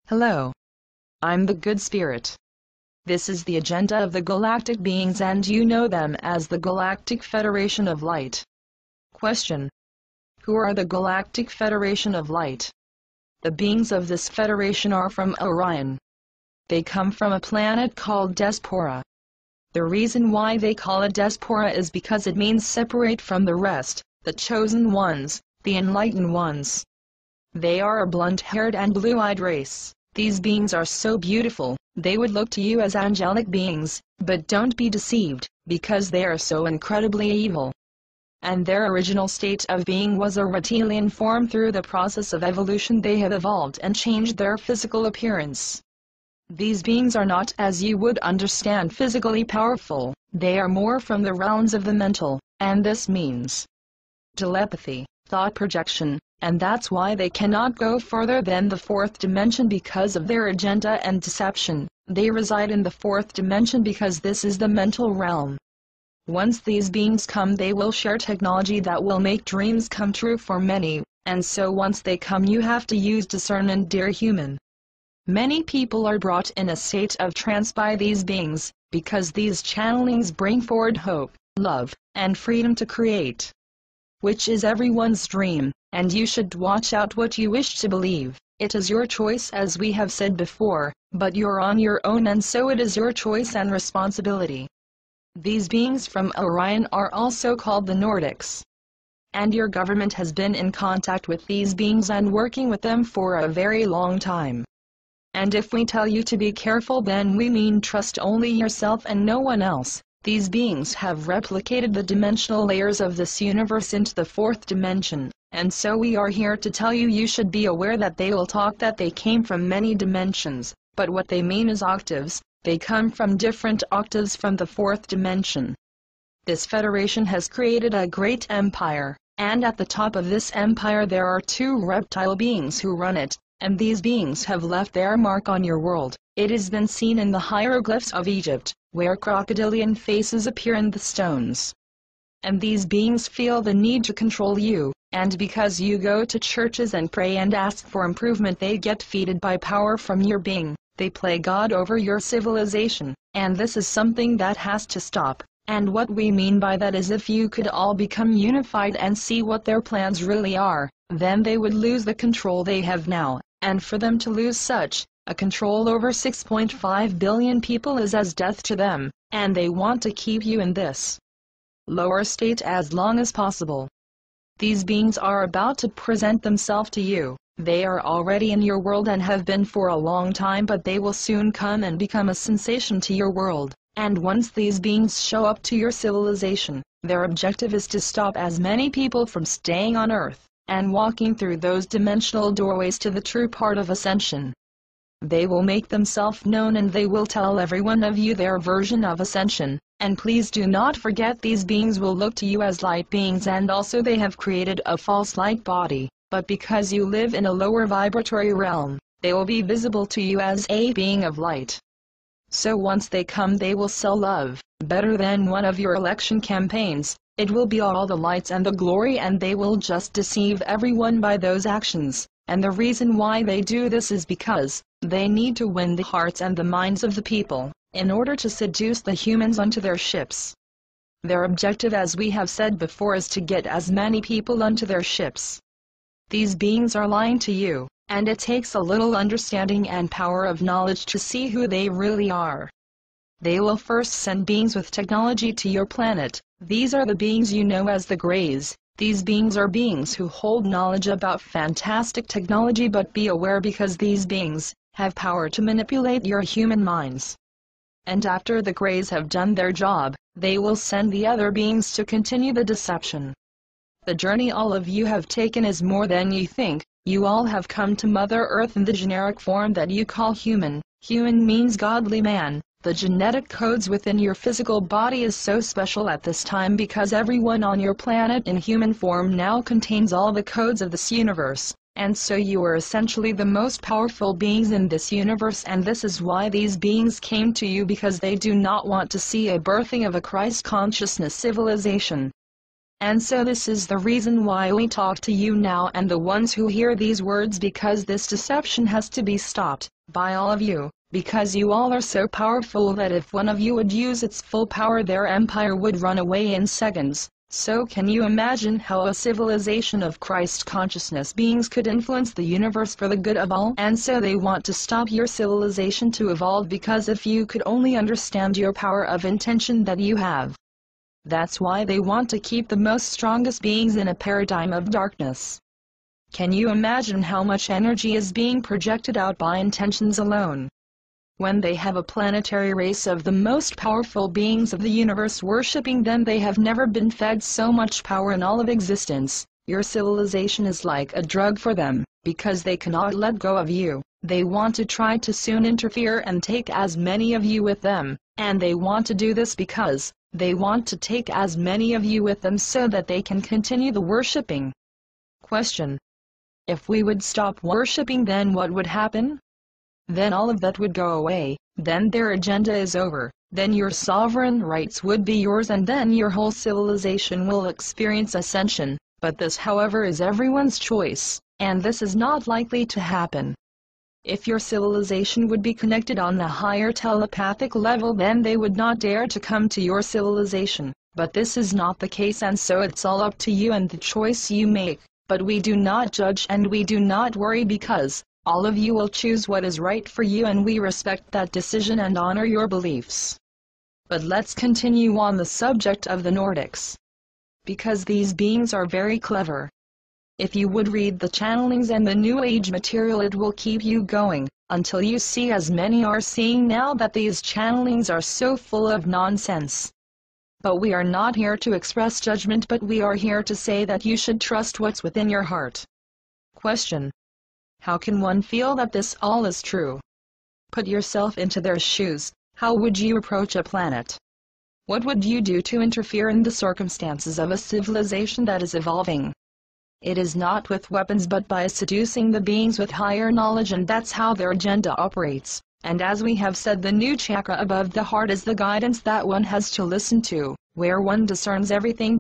Hello. I'm the Good Spirit. This is the agenda of the galactic beings, and you know them as the Galactic Federation of Light. Question. Who are the Galactic Federation of Light? The beings of this federation are from Orion. They come from a planet called Despora. The reason why they call it Despora is because it means separate from the rest, the chosen ones, the enlightened ones. They are a blonde-haired and blue-eyed race. These beings are so beautiful, they would look to you as angelic beings, but don't be deceived, because they are so incredibly evil. And their original state of being was a reptilian form. Through the process of evolution they have evolved and changed their physical appearance. These beings are not, as you would understand, physically powerful, they are more from the realms of the mental, and this means telepathy, thought projection, and that's why they cannot go further than the fourth dimension because of their agenda and deception. They reside in the fourth dimension because this is the mental realm. Once these beings come, they will share technology that will make dreams come true for many, and so once they come you have to use discernment, dear human. Many people are brought in a state of trance by these beings, because these channelings bring forward hope, love, and freedom to create, which is everyone's dream. And you should watch out what you wish to believe. It is your choice, as we have said before, but you're on your own, and so it is your choice and responsibility. These beings from Orion are also called the Nordics. And your government has been in contact with these beings and working with them for a very long time. And if we tell you to be careful, then we mean trust only yourself and no one else. These beings have replicated the dimensional layers of this universe into the fourth dimension. And so we are here to tell you should be aware that they will talk that they came from many dimensions, but what they mean is octaves. They come from different octaves from the fourth dimension. This federation has created a great empire, and at the top of this empire there are two reptile beings who run it, and these beings have left their mark on your world. It has been seen in the hieroglyphs of Egypt, where crocodilian faces appear in the stones. And these beings feel the need to control you. And because you go to churches and pray and ask for improvement, they get feeded by power from your being. They play God over your civilization, and this is something that has to stop. And what we mean by that is, if you could all become unified and see what their plans really are, then they would lose the control they have now. And for them to lose such a control over 6.5 billion people is as death to them, and they want to keep you in this lower state as long as possible. These beings are about to present themselves to you. They are already in your world and have been for a long time, but they will soon come and become a sensation to your world. And once these beings show up to your civilization, their objective is to stop as many people from staying on Earth and walking through those dimensional doorways to the true part of ascension. They will make themselves known, and they will tell every one of you their version of ascension. And please do not forget, these beings will look to you as light beings, and also they have created a false light body, but because you live in a lower vibratory realm, they will be visible to you as a being of light. So once they come, they will sell love, better than one of your election campaigns. It will be all the lights and the glory, and they will just deceive everyone by those actions. And the reason why they do this is because they need to win the hearts and the minds of the people, in order to seduce the humans onto their ships. Their objective, as we have said before, is to get as many people onto their ships. These beings are lying to you, and it takes a little understanding and power of knowledge to see who they really are. They will first send beings with technology to your planet. These are the beings you know as the Greys. These beings are beings who hold knowledge about fantastic technology, but be aware, because these beings have power to manipulate your human minds. And after the Greys have done their job, they will send the other beings to continue the deception. The journey all of you have taken is more than you think. You all have come to Mother Earth in the generic form that you call human. Human means godly man. The genetic codes within your physical body is so special at this time, because everyone on your planet in human form now contains all the codes of this universe. And so you are essentially the most powerful beings in this universe, and this is why these beings came to you, because they do not want to see a birthing of a Christ consciousness civilization. And so this is the reason why we talk to you now and the ones who hear these words, because this deception has to be stopped. by all of you, because you all are so powerful that if one of you would use its full power, their empire would run away in seconds. So can you imagine how a civilization of Christ consciousness beings could influence the universe for the good of all? And so they want to stop your civilization to evolve, because if you could only understand your power of intention that you have. That's why they want to keep the most strongest beings in a paradigm of darkness. Can you imagine how much energy is being projected out by intentions alone? When they have a planetary race of the most powerful beings of the universe worshipping them, they have never been fed so much power in all of existence. Your civilization is like a drug for them, because they cannot let go of you. They want to try to soon interfere and take as many of you with them, and they want to do this because they want to take as many of you with them so that they can continue the worshipping. Question: if we would stop worshipping, then what would happen? Then all of that would go away, then their agenda is over, then your sovereign rights would be yours, and then your whole civilization will experience ascension. But this, however, is everyone's choice, and this is not likely to happen. If your civilization would be connected on a higher telepathic level, then they would not dare to come to your civilization, but this is not the case, and so it's all up to you and the choice you make. But we do not judge and we do not worry, because all of you will choose what is right for you, and we respect that decision and honor your beliefs. But let's continue on the subject of the Nordics, because these beings are very clever. If you would read the channelings and the New Age material, it will keep you going, until you see, as many are seeing now, that these channelings are so full of nonsense. But we are not here to express judgment, but we are here to say that you should trust what's within your heart. Question: how can one feel that this all is true? Put yourself into their shoes. How would you approach a planet? What would you do to interfere in the circumstances of a civilization that is evolving? It is not with weapons, but by seducing the beings with higher knowledge, and that's how their agenda operates. And as we have said, the new chakra above the heart is the guidance that one has to listen to, where one discerns everything.